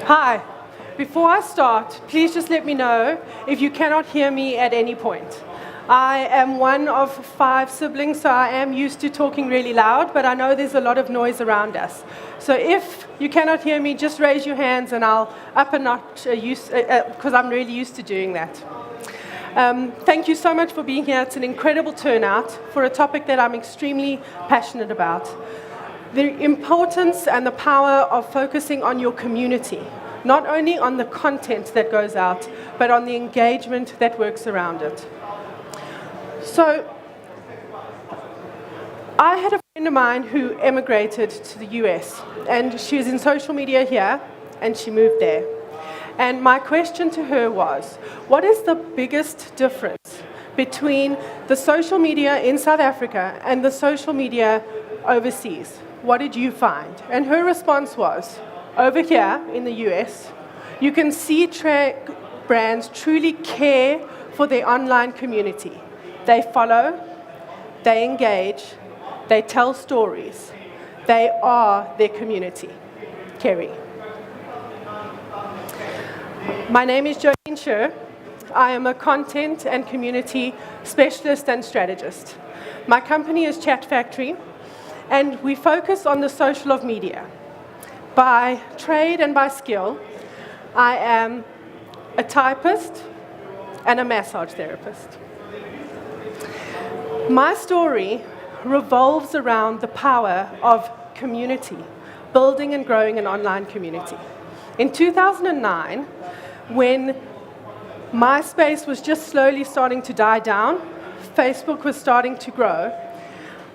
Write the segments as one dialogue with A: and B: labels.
A: Hi. Before I start, please just let me know if you cannot hear me at any point. I am one of 5 siblings, so I am used to talking really loud, but I know there's a lot of noise around us. So if you cannot hear me, just raise your hands and I'll up a notch, because I'm really used to doing that. Thank you so much for being here. It's an incredible turnout for a topic that I'm extremely passionate about. The importance and the power of focusing on your community, not only on the content that goes out, but on the engagement that works around it. So, I had a friend of mine who emigrated to the US, and she was in social media here, and she moved there. And my question to her was, what is the biggest difference between the social media in South Africa and the social media overseas? What did you find? And her response was, over here in the US, you can see brands truly care for their online community. They follow, they engage, they tell stories. They are their community. Kerry. My name is Jodene Shaer. I am a content and community specialist and strategist. My company is Chat Factory, and we focus on the social of media. By trade and by skill, I am a typist and a massage therapist. My story revolves around the power of community, building and growing an online community. In 2009, when MySpace was just slowly starting to die down, Facebook was starting to grow,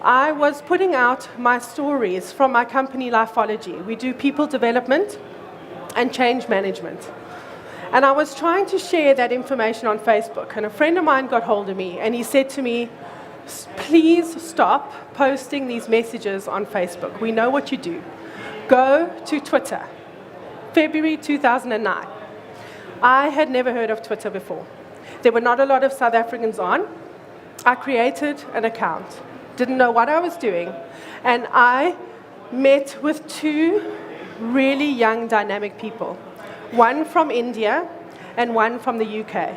A: I was putting out my stories from my company, Lifeology. We do people development and change management. And I was trying to share that information on Facebook, and a friend of mine got hold of me, and he said to me, please stop posting these messages on Facebook. We know what you do. Go to Twitter. February 2009. I had never heard of Twitter before. There were not a lot of South Africans on. I created an account. Didn't know what I was doing. And I met with 2 really young, dynamic people. One from India and one from the UK.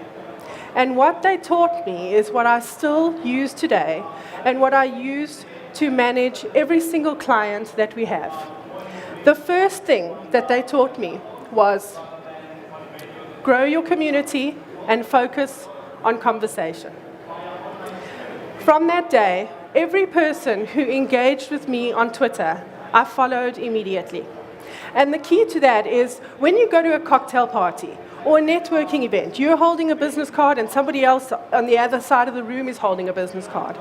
A: And what they taught me is what I still use today and what I use to manage every single client that we have. The first thing that they taught me was grow your community and focus on conversation. From that day, every person who engaged with me on Twitter, I followed immediately. And the key to that is when you go to a cocktail party or a networking event, you're holding a business card and somebody else on the other side of the room is holding a business card.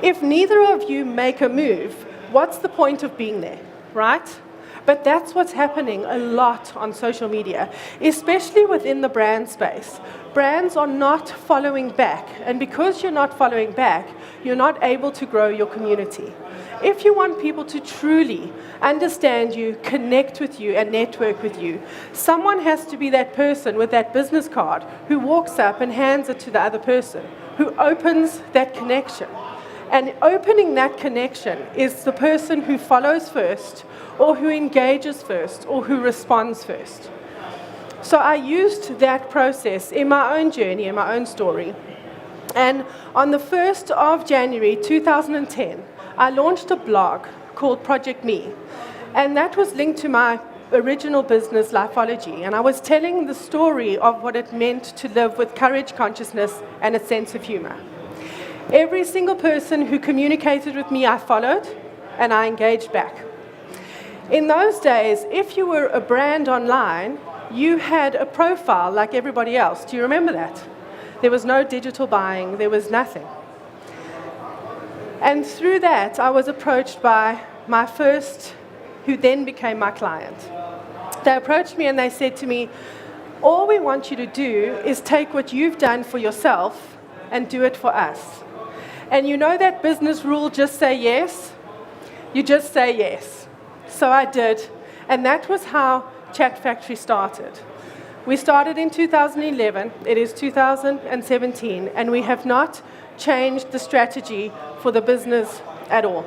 A: If neither of you make a move, what's the point of being there, right? But that's what's happening a lot on social media, especially within the brand space. Brands are not following back, and because you're not following back, you're not able to grow your community. If you want people to truly understand you, connect with you, and network with you, someone has to be that person with that business card who walks up and hands it to the other person, who opens that connection. And opening that connection is the person who follows first, or who engages first, or who responds first. So I used that process in my own journey, in my own story. And on the 1st of January 2010, I launched a blog called Project Me. And that was linked to my original business, Lifeology. And I was telling the story of what it meant to live with courage, consciousness, and a sense of humor. Every single person who communicated with me, I followed, and I engaged back. In those days, if you were a brand online, you had a profile like everybody else. Do you remember that? There was no digital buying. There was nothing. And through that, I was approached by my first, who then became my client. They approached me and they said to me, all we want you to do is take what you've done for yourself and do it for us. And you know that business rule, just say yes? You just say yes. So I did. And that was how Chat Factory started. We started in 2011. It is 2017. And we have not changed the strategy for the business at all.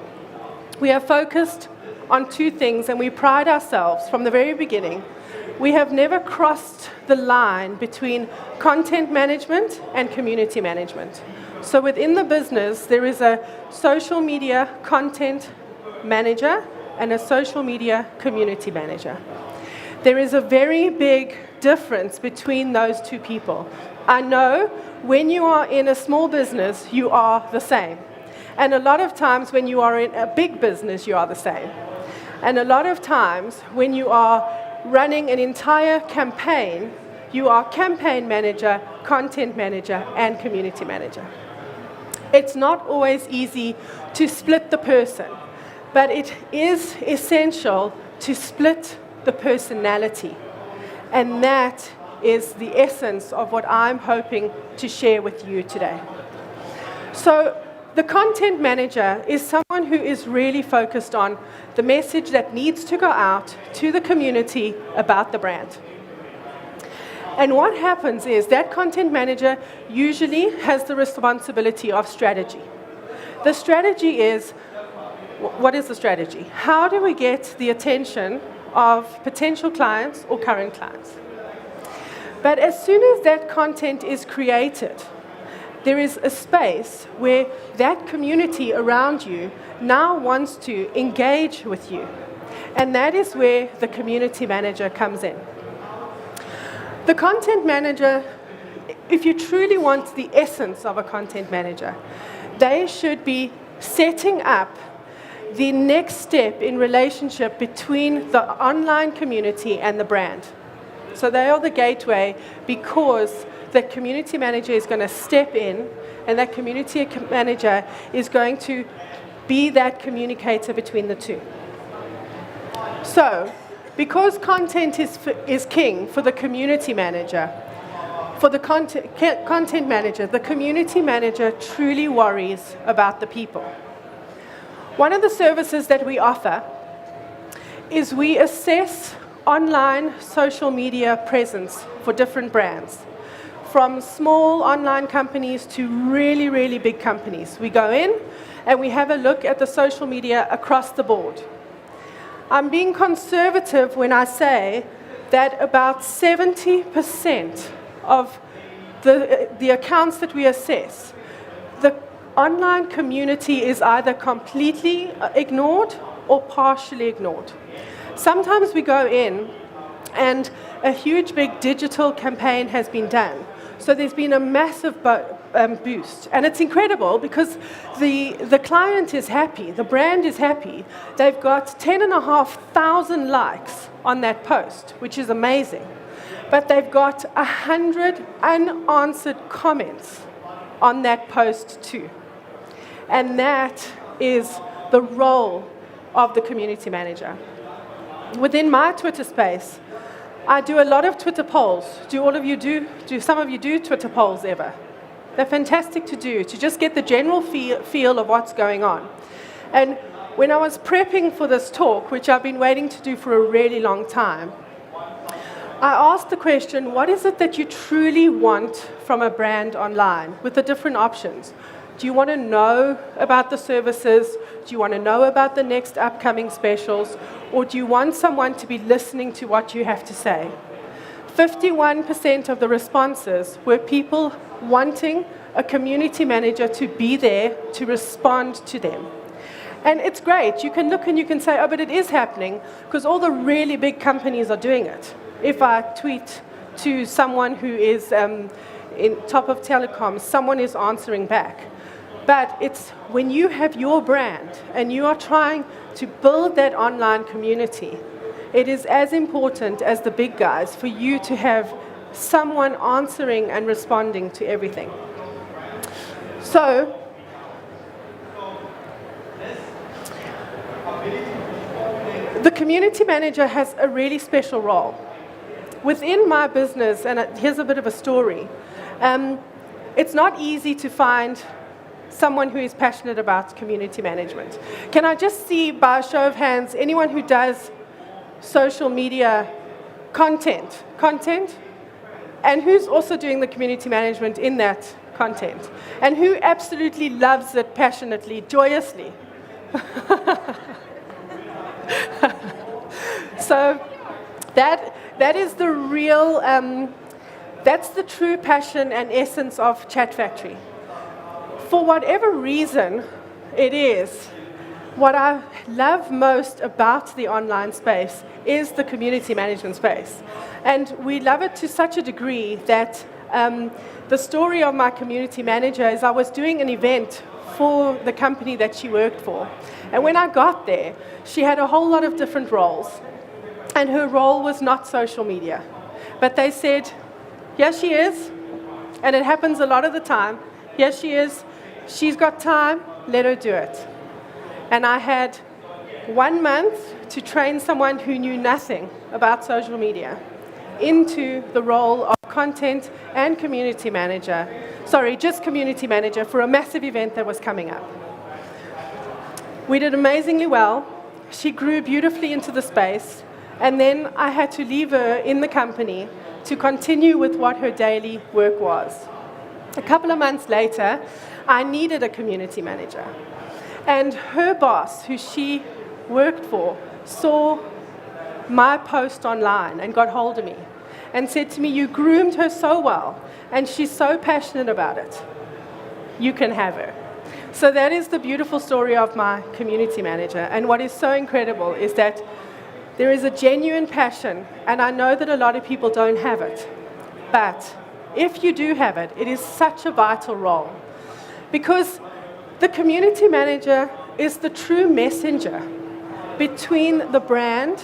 A: We are focused on 2 things, and we pride ourselves from the very beginning we have never crossed the line between content management and community management. So within the business, there is a social media content manager and a social media community manager. There is a very big difference between those two people. I know when you are in a small business, you are the same. And a lot of times when you are in a big business, you are the same. And a lot of times when you are running an entire campaign, you are campaign manager, content manager, and community manager. It's not always easy to split the person, but it is essential to split the personality. And that is the essence of what I'm hoping to share with you today. So the content manager is someone who is really focused on the message that needs to go out to the community about the brand. And what happens is that content manager usually has the responsibility of strategy. The strategy is, what is the strategy? How do we get the attention of potential clients or current clients? But as soon as that content is created, there is a space where that community around you now wants to engage with you. And that is where the community manager comes in. The content manager, if you truly want the essence of a content manager, they should be setting up the next step in relationship between the online community and the brand. So they are the gateway, because the community manager is going to step in, and that community manager is going to be that communicator between the two. So, because content is king for the community manager, for the content manager, the community manager truly worries about the people. One of the services that we offer is we assess online social media presence for different brands, from small online companies to really, really big companies. We go in and we have a look at the social media across the board. I'm being conservative when I say that about 70% of the accounts that we assess, the online community is either completely ignored or partially ignored. Sometimes we go in and a huge big digital campaign has been done. So there's been a massive boost. And it's incredible because the client is happy, the brand is happy. They've got 10,500 likes on that post, which is amazing. But they've got 100 unanswered comments on that post too. And that is the role of the community manager. Within my Twitter space, I do a lot of Twitter polls. Do some of you do Twitter polls ever? They're fantastic to do, to just get the general feel of what's going on. And when I was prepping for this talk, which I've been waiting to do for a really long time, I asked the question, what is it that you truly want from a brand online with the different options? Do you want to know about the services? Do you want to know about the next upcoming specials? Or do you want someone to be listening to what you have to say? 51% of the responses were people wanting a community manager to be there to respond to them. And it's great. You can look and you can say, oh, but it is happening, because all the really big companies are doing it. If I tweet to someone who is in top of telecoms, someone is answering back. But it's when you have your brand and you are trying to build that online community, it is as important as the big guys for you to have someone answering and responding to everything. So, the community manager has a really special role. Within my business, and here's a bit of a story, it's not easy to find someone who is passionate about community management. Can I just see, by a show of hands, anyone who does social media content? And who's also doing the community management in that content? And who absolutely loves it passionately, joyously? So that is the real, that's the true passion and essence of Chat Factory. For whatever reason it is, what I love most about the online space is the community management space. And we love it to such a degree that the story of my community manager is I was doing an event for the company that she worked for. And when I got there, she had a whole lot of different roles. And her role was not social media. But they said, here she is, and it happens a lot of the time. Here she is, she's got time, let her do it. And I had 1 month to train someone who knew nothing about social media into the role of content and community manager. Sorry, just community manager for a massive event that was coming up. We did amazingly well. She grew beautifully into the space. And then I had to leave her in the company to continue with what her daily work was. A couple of months later, I needed a community manager. And her boss, who she worked for, saw my post online and got hold of me and said to me, you groomed her so well, and she's so passionate about it. You can have her. So that is the beautiful story of my community manager. And what is so incredible is that there is a genuine passion, and I know that a lot of people don't have it. But if you do have it, it is such a vital role. Because the community manager is the true messenger between the brand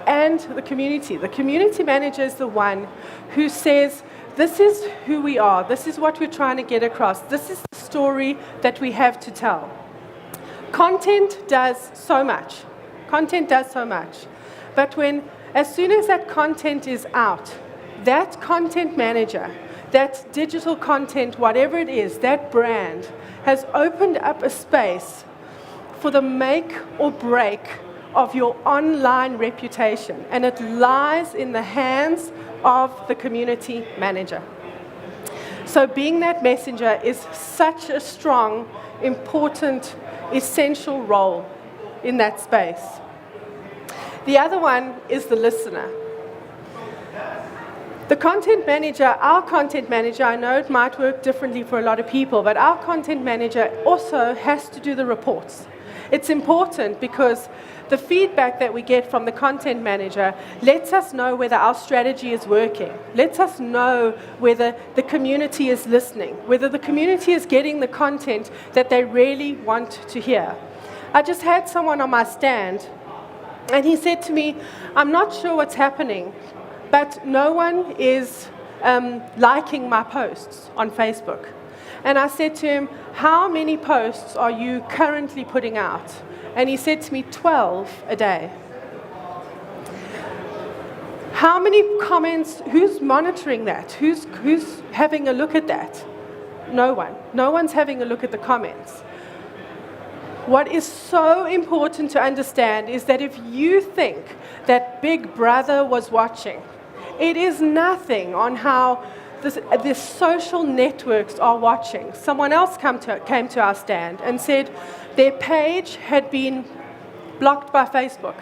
A: and the community. The community manager is the one who says, this is who we are, this is what we're trying to get across, this is the story that we have to tell. Content does so much. Content does so much. But as soon as that content is out, that content manager, that digital content, whatever it is, that brand, has opened up a space for the make or break of your online reputation. And it lies in the hands of the community manager. So being that messenger is such a strong, important, essential role in that space. The other one is the listener. The content manager, our content manager, I know it might work differently for a lot of people, but our content manager also has to do the reports. It's important because the feedback that we get from the content manager lets us know whether our strategy is working, lets us know whether the community is listening, whether the community is getting the content that they really want to hear. I just had someone on my stand, and he said to me, I'm not sure what's happening, but no one is liking my posts on Facebook. And I said to him, how many posts are you currently putting out? And he said to me, 12 a day. How many comments, who's monitoring that? Who's having a look at that? No one. No one's having a look at the comments. What is so important to understand is that if you think that Big Brother was watching, it is nothing on how the social networks are watching. Someone else came to our stand and said their page had been blocked by Facebook.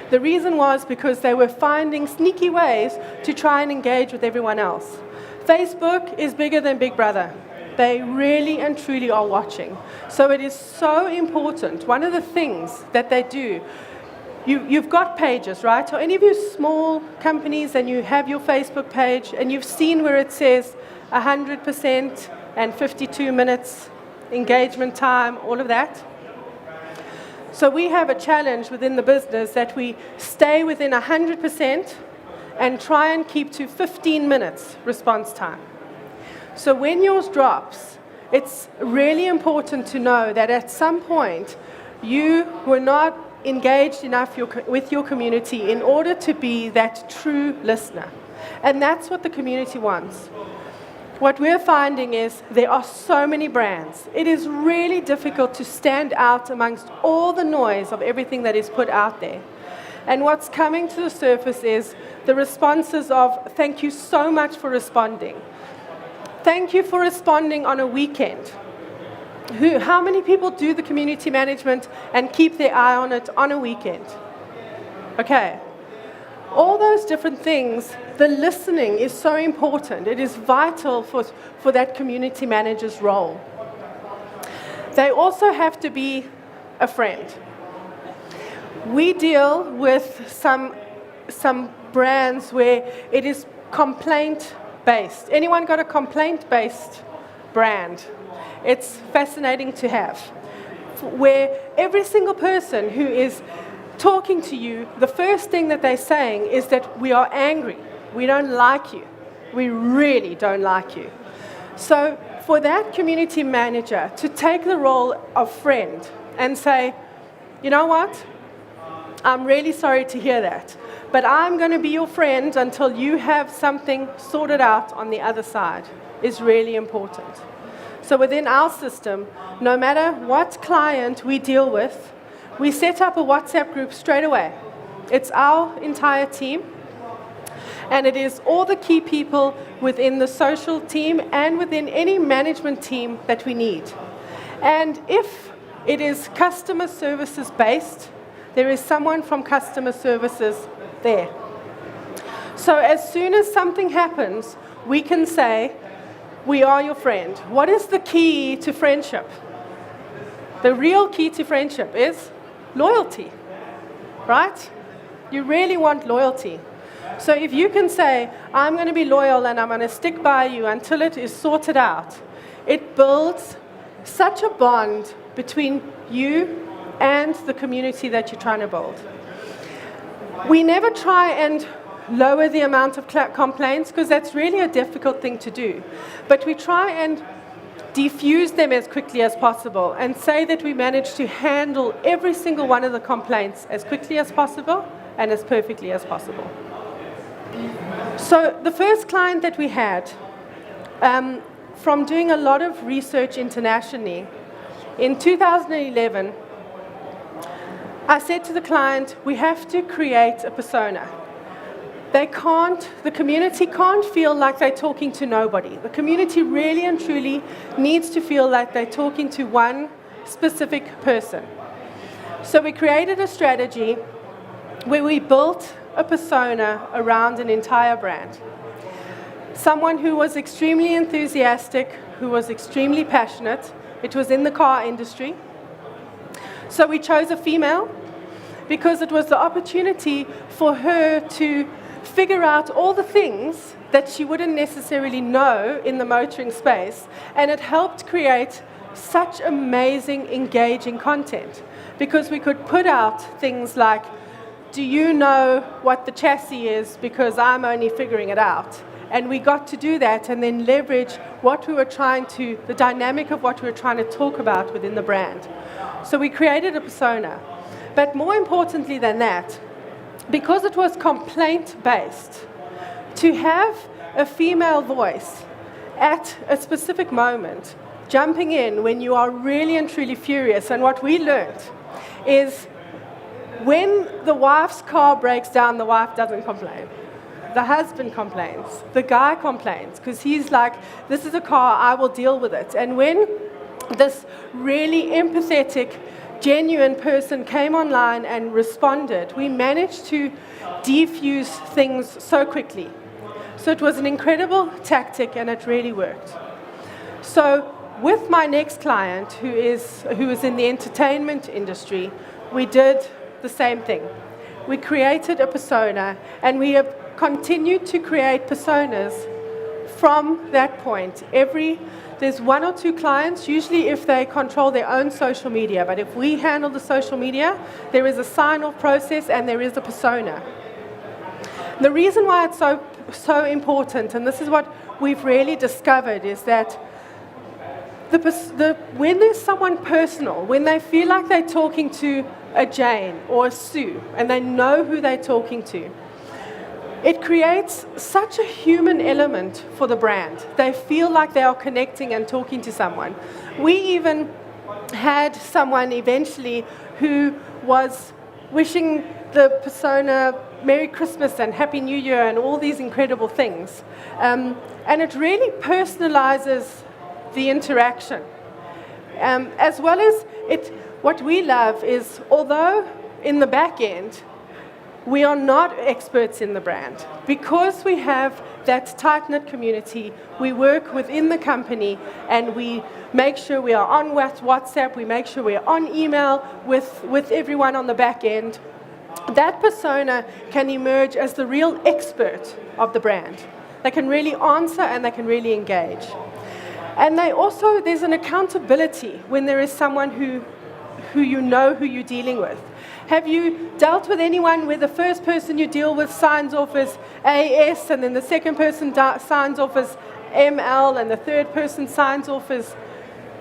A: The reason was because they were finding sneaky ways to try and engage with everyone else. Facebook is bigger than Big Brother. They really and truly are watching. So it is so important. One of the things that they do, you've got pages, right? So any of you small companies and you have your Facebook page and you've seen where it says 100% and 52 minutes engagement time, all of that. So we have a challenge within the business that we stay within 100% and try and keep to 15 minutes response time. So when yours drops, it's really important to know that at some point you were not engaged enough with your community in order to be that true listener. And that's what the community wants. What we're finding is there are so many brands. It is really difficult to stand out amongst all the noise of everything that is put out there. And what's coming to the surface is the responses of, thank you so much for responding. Thank you for responding on a weekend. How many people do the community management and keep their eye on it on a weekend? Okay. All those different things, the listening is so important. It is vital for that community manager's role. They also have to be a friend. We deal with some brands where it is complaint-based. Anyone got a complaint-based brand? It's fascinating to have. Where every single person who is talking to you, the first thing that they're saying is that we are angry. We don't like you. We really don't like you. So for that community manager to take the role of friend and say, you know what? I'm really sorry to hear that, but I'm going to be your friend until you have something sorted out on the other side is really important. So within our system, no matter what client we deal with, we set up a WhatsApp group straight away. It's our entire team, and it is all the key people within the social team and within any management team that we need. And if it is customer services based, there is someone from customer services there. So as soon as something happens, we can say, we are your friend. What is the key to friendship? The real key to friendship is loyalty, right? You really want loyalty. So if you can say, I'm going to be loyal and I'm going to stick by you until it is sorted out, it builds such a bond between you and the community that you're trying to build. We never try and lower the amount of complaints because that's really a difficult thing to do. But we try and diffuse them as quickly as possible and say that we manage to handle every single one of the complaints as quickly as possible and as perfectly as possible. So the first client that we had, from doing a lot of research internationally, in 2011, I said to the client, we have to create a persona. The community can't feel like they're talking to nobody. The community really and truly needs to feel like they're talking to one specific person. So we created a strategy where we built a persona around an entire brand. Someone who was extremely enthusiastic, who was extremely passionate. It was in the car industry. So we chose a female because it was the opportunity for her to figure out all the things that she wouldn't necessarily know in the motoring space, and it helped create such amazing, engaging content because we could put out things like, do you know what the chassis is because I'm only figuring it out? And we got to do that and then leverage what we were the dynamic of what we were trying to talk about within the brand. So we created a persona. But more importantly than that, because it was complaint-based, to have a female voice at a specific moment, jumping in when you are really and truly furious. And what we learned is when the wife's car breaks down, the wife doesn't complain. The husband complains. The guy complains because he's like, this is a car, I will deal with it. And when this really empathetic, genuine person came online and responded, we managed to defuse things so quickly. So it was an incredible tactic and it really worked. So with my next client, who is in the entertainment industry, we did the same thing. We created a persona, and we have continued to create personas from that point. There's one or two clients, usually if they control their own social media, but if we handle the social media, there is a sign-off process and there is a persona. The reason why it's so important, and this is what we've really discovered, is that when there's someone personal, when they feel like they're talking to a Jane or a Sue, and they know who they're talking to, it creates such a human element for the brand. They feel like they are connecting and talking to someone. We even had someone eventually who was wishing the persona Merry Christmas and Happy New Year and all these incredible things. And it really personalizes the interaction. As well as what we love is, although in the back end, we are not experts in the brand. Because we have that tight-knit community, we work within the company and we make sure we are on WhatsApp, we make sure we are on email with everyone on the back end. That persona can emerge as the real expert of the brand. They can really answer and they can really engage. And there's an accountability when there is someone who you know who you're dealing with. Have you dealt with anyone where the first person you deal with signs off as AS, and then the second person signs off as ML, and the third person signs off as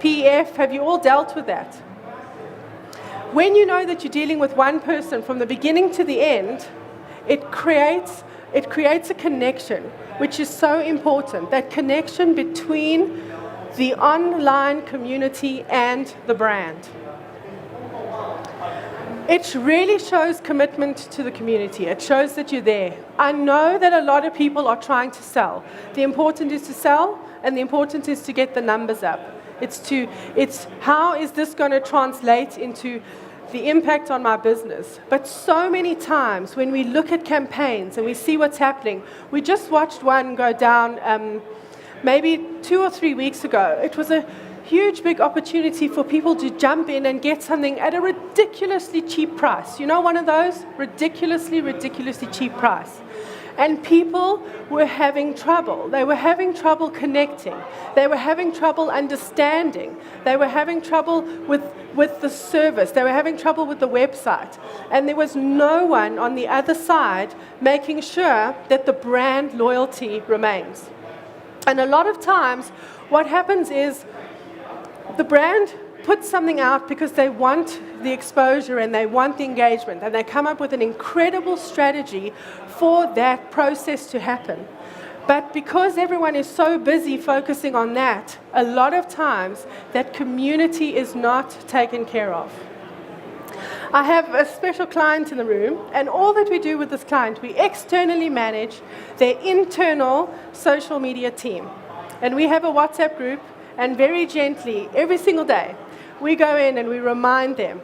A: PF? Have you all dealt with that? When you know that you're dealing with one person from the beginning to the end, it creates a connection, which is so important. That connection between the online community and the brand. It really shows commitment to the community. It shows that you're there. I know that a lot of people are trying to sell. The important is to sell, and the important is to get the numbers up. It's how is this going to translate into the impact on my business? But so many times when we look at campaigns and we see what's happening, we just watched one go down maybe 2 or 3 weeks ago. It was a huge, big opportunity for people to jump in and get something at a ridiculously cheap price. You know, one of those? Ridiculously cheap price. And people were having trouble. They were having trouble connecting. They were having trouble understanding. They were having trouble with the service. They were having trouble with the website. And there was no one on the other side making sure that the brand loyalty remains. And a lot of times, what happens is the brand puts something out because they want the exposure and they want the engagement, and they come up with an incredible strategy for that process to happen. But because everyone is so busy focusing on that, a lot of times that community is not taken care of. I have a special client in the room, and all that we do with this client, we externally manage their internal social media team. And we have a WhatsApp group, and very gently, every single day, we go in and we remind them,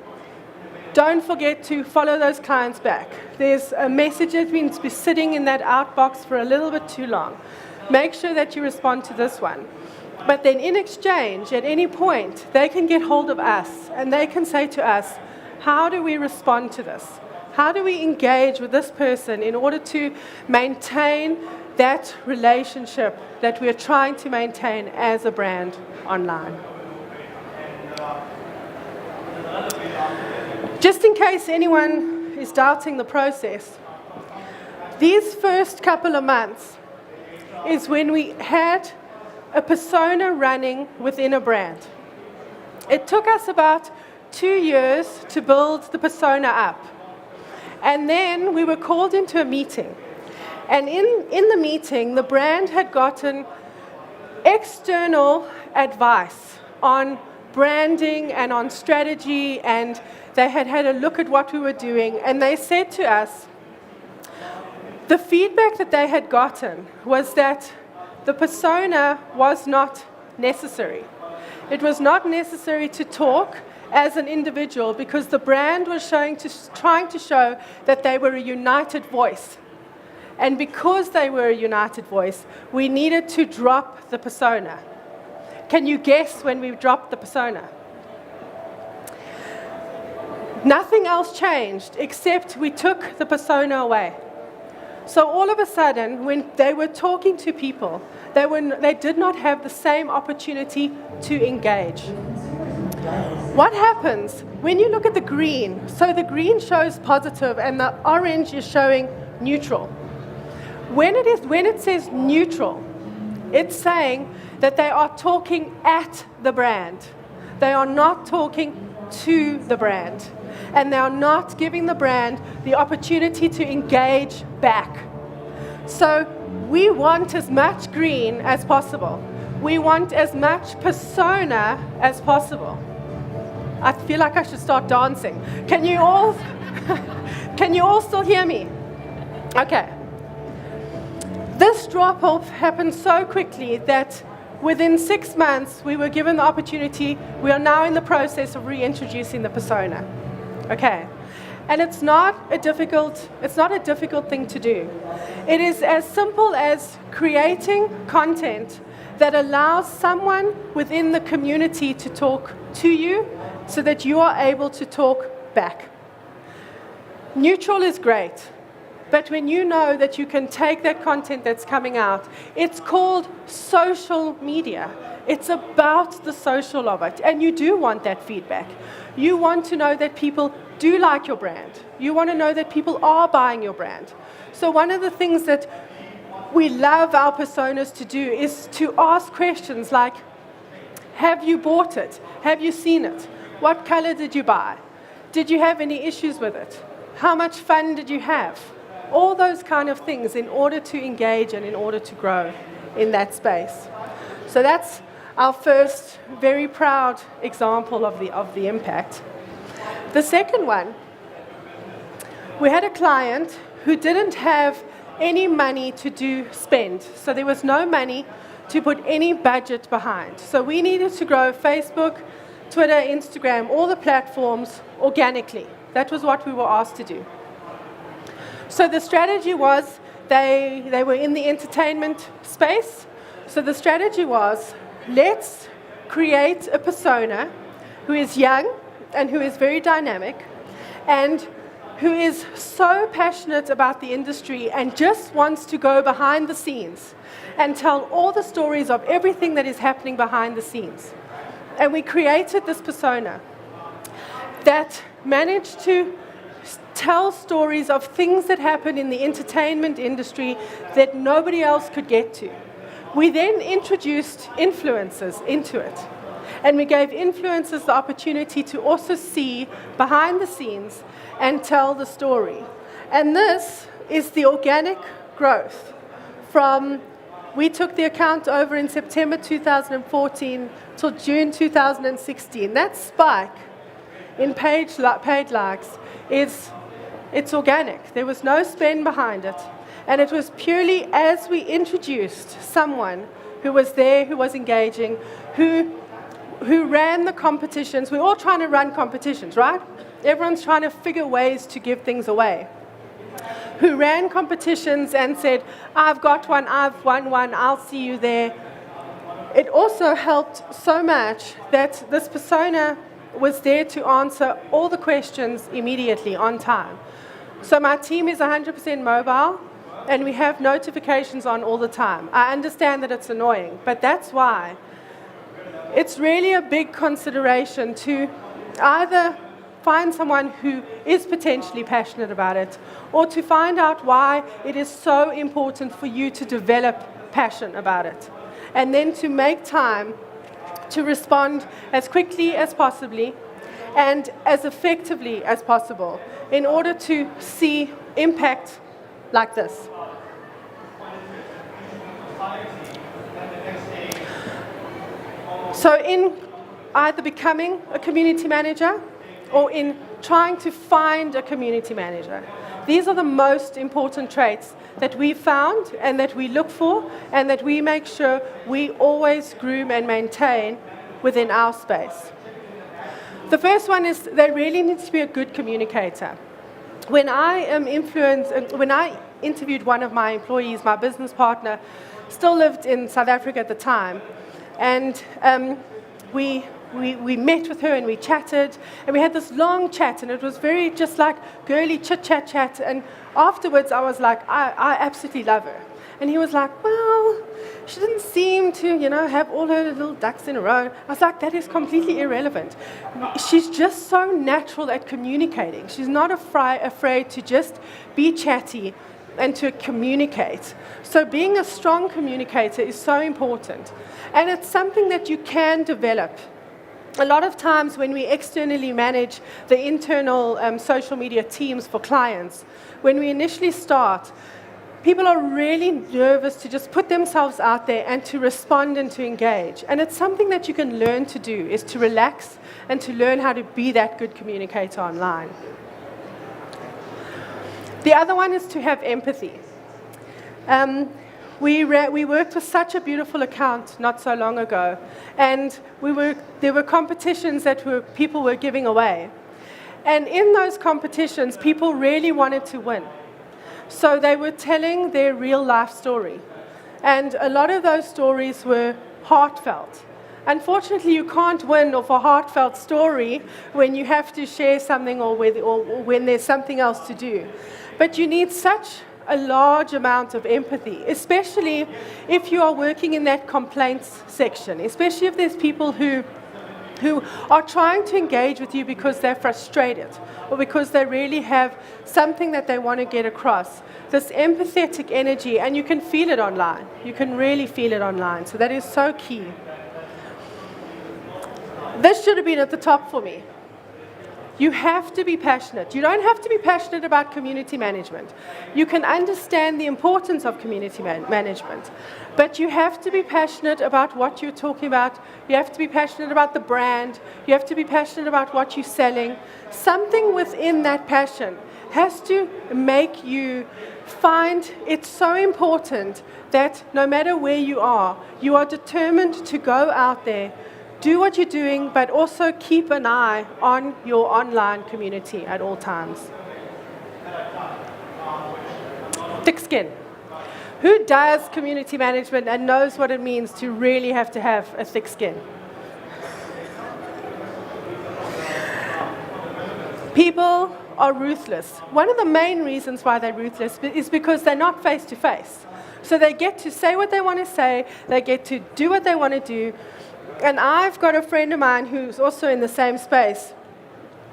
A: don't forget to follow those clients back. There's a message that's been sitting in that outbox for a little bit too long. Make sure that you respond to this one. But then in exchange, at any point, they can get hold of us and they can say to us, how do we respond to this? How do we engage with this person in order to maintain that relationship that we're trying to maintain as a brand online? Just in case anyone is doubting the process, these first couple of months is when we had a persona running within a brand. It took us about 2 years to build the persona up. And then we were called into a meeting. And in the meeting, the brand had gotten external advice on branding and on strategy, and they had had a look at what we were doing, and they said to us, the feedback that they had gotten was that the persona was not necessary. It was not necessary to talk as an individual because the brand was trying to show that they were a united voice. And because they were a united voice, we needed to drop the persona. Can you guess when we dropped the persona? Nothing else changed except we took the persona away. So all of a sudden, when they were talking to people, they did not have the same opportunity to engage. What happens when you look at the green? So the green shows positive and the orange is showing neutral. When it says neutral, it's saying that they are talking at the brand. They are not talking to the brand. And they are not giving the brand the opportunity to engage back. So we want as much green as possible. We want as much persona as possible. I feel like I should start dancing. Can you all still hear me? Okay. This drop-off happened so quickly that within 6 months, we were given the opportunity. We are now in the process of reintroducing the persona. Okay. And it's not a difficult thing to do. It is as simple as creating content that allows someone within the community to talk to you so that you are able to talk back. Neutral is great, but when you know that you can take that content that's coming out, it's called social media. It's about the social of it, and you do want that feedback. You want to know that people do like your brand. You want to know that people are buying your brand. So one of the things that we love our personas to do is to ask questions like, have you bought it? Have you seen it? What color did you buy? Did you have any issues with it? How much fun did you have? All those kind of things in order to engage and in order to grow in that space. So that's our first very proud example of the impact. The second one, we had a client who didn't have any money to spend. So there was no money to put any budget behind. So we needed to grow Facebook, Twitter, Instagram, all the platforms organically. That was what we were asked to do. So the strategy was, they were in the entertainment space. So the strategy was, let's create a persona who is young and who is very dynamic and who is so passionate about the industry and just wants to go behind the scenes and tell all the stories of everything that is happening behind the scenes. And we created this persona that managed to tell stories of things that happen in the entertainment industry that nobody else could get to. We then introduced influencers into it. And we gave influencers the opportunity to also see behind the scenes and tell the story. And this is the organic growth from, we took the account over in September 2014 till June 2016. That spike in paid likes it's organic. There was no spend behind it. And it was purely as we introduced someone who was there, who was engaging, who ran the competitions. We're all trying to run competitions, right? Everyone's trying to figure ways to give things away. Who ran competitions and said, I've got one, I've won one, I'll see you there. It also helped so much that this persona was there to answer all the questions immediately on time. So my team is 100% mobile, and we have notifications on all the time. I understand that it's annoying, but that's why it's really a big consideration to either find someone who is potentially passionate about it, or to find out why it is so important for you to develop passion about it. And then to make time to respond as quickly as possibly and as effectively as possible in order to see impact like this. So in either becoming a community manager or in trying to find a community manager, these are the most important traits that we found and that we look for and that we make sure we always groom and maintain within our space. The first one is they really need to be a good communicator. When I interviewed one of my employees, my business partner, still lived in South Africa at the time, and we met with her and we chatted, and we had this long chat, and it was very just like girly chit-chat, and afterwards I was like, I absolutely love her. And he was like, well, she didn't seem to, have all her little ducks in a row. I was like, that is completely irrelevant. She's just so natural at communicating. She's not afraid to just be chatty and to communicate. So being a strong communicator is so important. And it's something that you can develop. A lot of times when we externally manage the internal social media teams for clients, when we initially start, people are really nervous to just put themselves out there and to respond and to engage. And it's something that you can learn to do, is to relax and to learn how to be that good communicator online. The other one is to have empathy. We worked with such a beautiful account not so long ago, and there were competitions that people were giving away. And in those competitions, people really wanted to win. So they were telling their real life story. And a lot of those stories were heartfelt. Unfortunately, you can't win off a heartfelt story when you have to share something or when there's something else to do. But you need such a large amount of empathy, especially if you are working in that complaints section, especially if there's people who are trying to engage with you because they're frustrated or because they really have something that they want to get across. This empathetic energy, and you can feel it online. You can really feel it online. So that is so key. This should have been at the top for me. You have to be passionate. You don't have to be passionate about community management. You can understand the importance of community management, but you have to be passionate about what you're talking about. You have to be passionate about the brand. You have to be passionate about what you're selling. Something within that passion has to make you find it so important that no matter where you are determined to go out there, do what you're doing, but also keep an eye on your online community at all times. Thick skin. Who does community management and knows what it means to really have to have a thick skin? People are ruthless. One of the main reasons why they're ruthless is because they're not face to face. So they get to say what they want to say, they get to do what they want to do. And I've got a friend of mine who's also in the same space,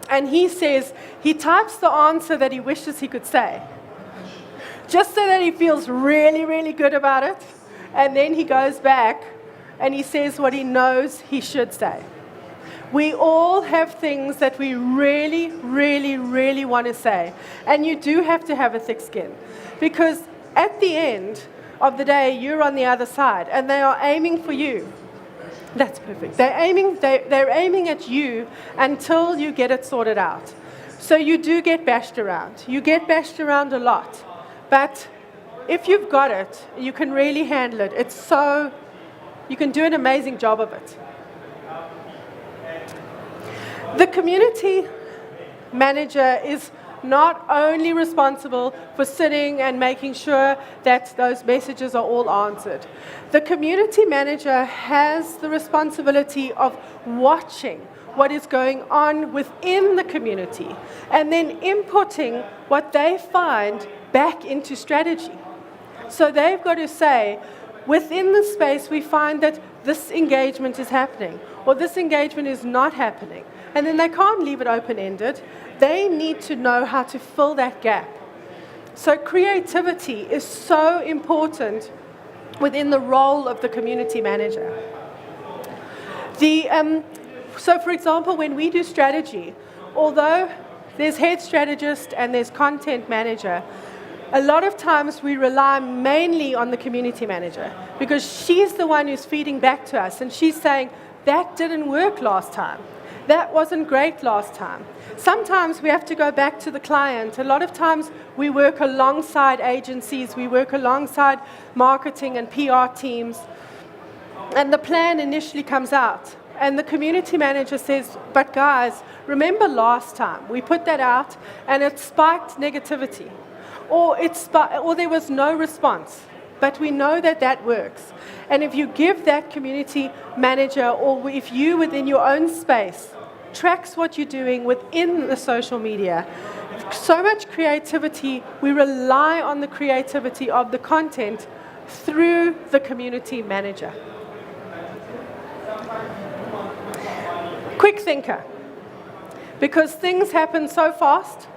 A: and he says he types the answer that he wishes he could say, just so that he feels really, really good about it, and then he goes back and he says what he knows he should say. We all have things that we really, really, really want to say, and you do have to have a thick skin, because at the end of the day, you're on the other side, and they are aiming for you. That's perfect. They're aiming at you until you get it sorted out. So you do get bashed around. You get bashed around a lot. But if you've got it, you can really handle it. You can do an amazing job of it. The community manager is not only responsible for sitting and making sure that those messages are all answered. The community manager has the responsibility of watching what is going on within the community and then inputting what they find back into strategy. So they've got to say, within the space we find that this engagement is happening or this engagement is not happening. And then they can't leave it open-ended. They need to know how to fill that gap. So creativity is so important within the role of the community manager. So for example, when we do strategy, although there's head strategist and there's content manager, a lot of times we rely mainly on the community manager because she's the one who's feeding back to us and she's saying, that didn't work last time. That wasn't great last time. Sometimes we have to go back to the client. A lot of times we work alongside agencies, we work alongside marketing and PR teams, and the plan initially comes out. And the community manager says, but guys, remember last time we put that out and it spiked negativity, or there was no response. But we know that that works. And if you give that community manager, or if you within your own space tracks what you're doing within the social media, so much creativity, we rely on the creativity of the content through the community manager. Quick thinker. Because things happen so fast,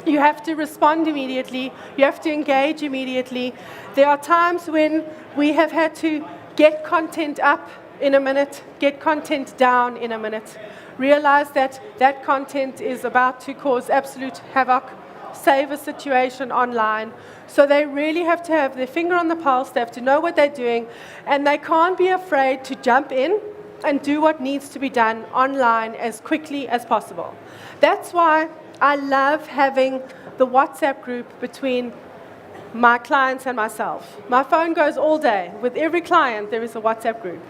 A: you have to respond immediately. You have to engage immediately. There are times when we have had to get content up in a minute, get content down in a minute, realize that that content is about to cause absolute havoc, save a situation online. So they really have to have their finger on the pulse. They have to know what they're doing, and they can't be afraid to jump in and do what needs to be done online as quickly as possible. That's why I love having the WhatsApp group between my clients and myself. My phone goes all day. With every client, there is a WhatsApp group.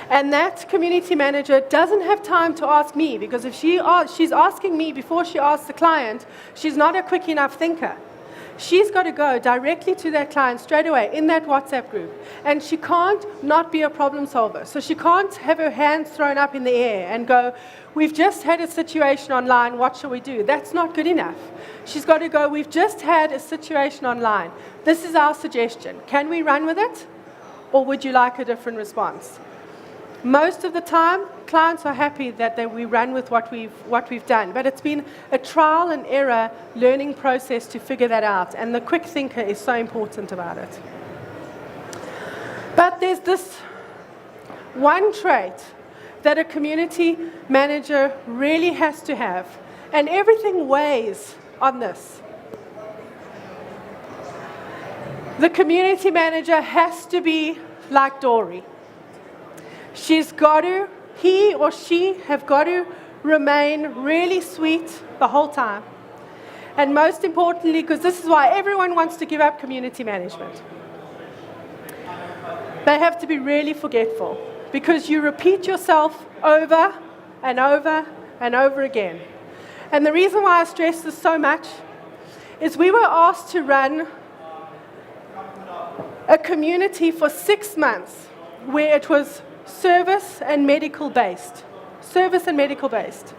A: And that community manager doesn't have time to ask me, because if she's asking me before she asks the client, she's not a quick enough thinker. She's got to go directly to that client straight away in that WhatsApp group. And she can't not be a problem solver. So she can't have her hands thrown up in the air and go, we've just had a situation online, what shall we do? That's not good enough. She's got to go, we've just had a situation online. This is our suggestion. Can we run with it? Or would you like a different response? Most of the time, clients are happy that we run with what we've done. But it's been a trial and error learning process to figure that out. And the quick thinker is so important about it. But there's this one trait that a community manager really has to have. And everything weighs on this. The community manager has to be like Dory. He or she have got to remain really sweet the whole time. And most importantly, because this is why everyone wants to give up community management, they have to be really forgetful, because you repeat yourself over and over and over again. And the reason why I stress this so much is we were asked to run a community for 6 months where it was service and medical based. Service and medical based.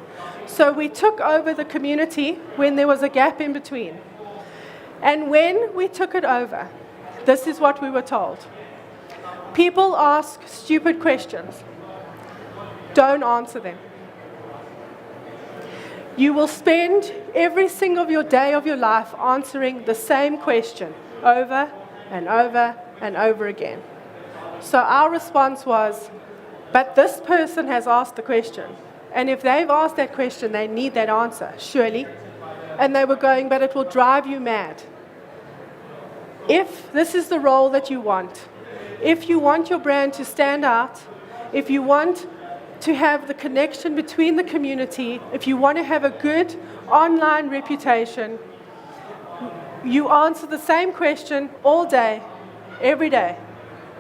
A: So we took over the community when there was a gap in between. And when we took it over, this is what we were told. People ask stupid questions. Don't answer them. You will spend every single day of your life answering the same question over and over and over again. So our response was, but this person has asked the question. And if they've asked that question, they need that answer, surely. And they were going, but it will drive you mad. If this is the role that you want, if you want your brand to stand out, if you want to have the connection between the community, if you want to have a good online reputation, you answer the same question all day, every day,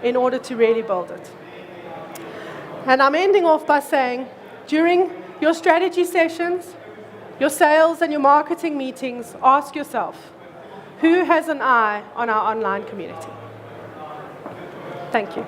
A: in order to really build it. And I'm ending off by saying, during your strategy sessions, your sales and your marketing meetings, ask yourself, who has an eye on our online community? Thank you.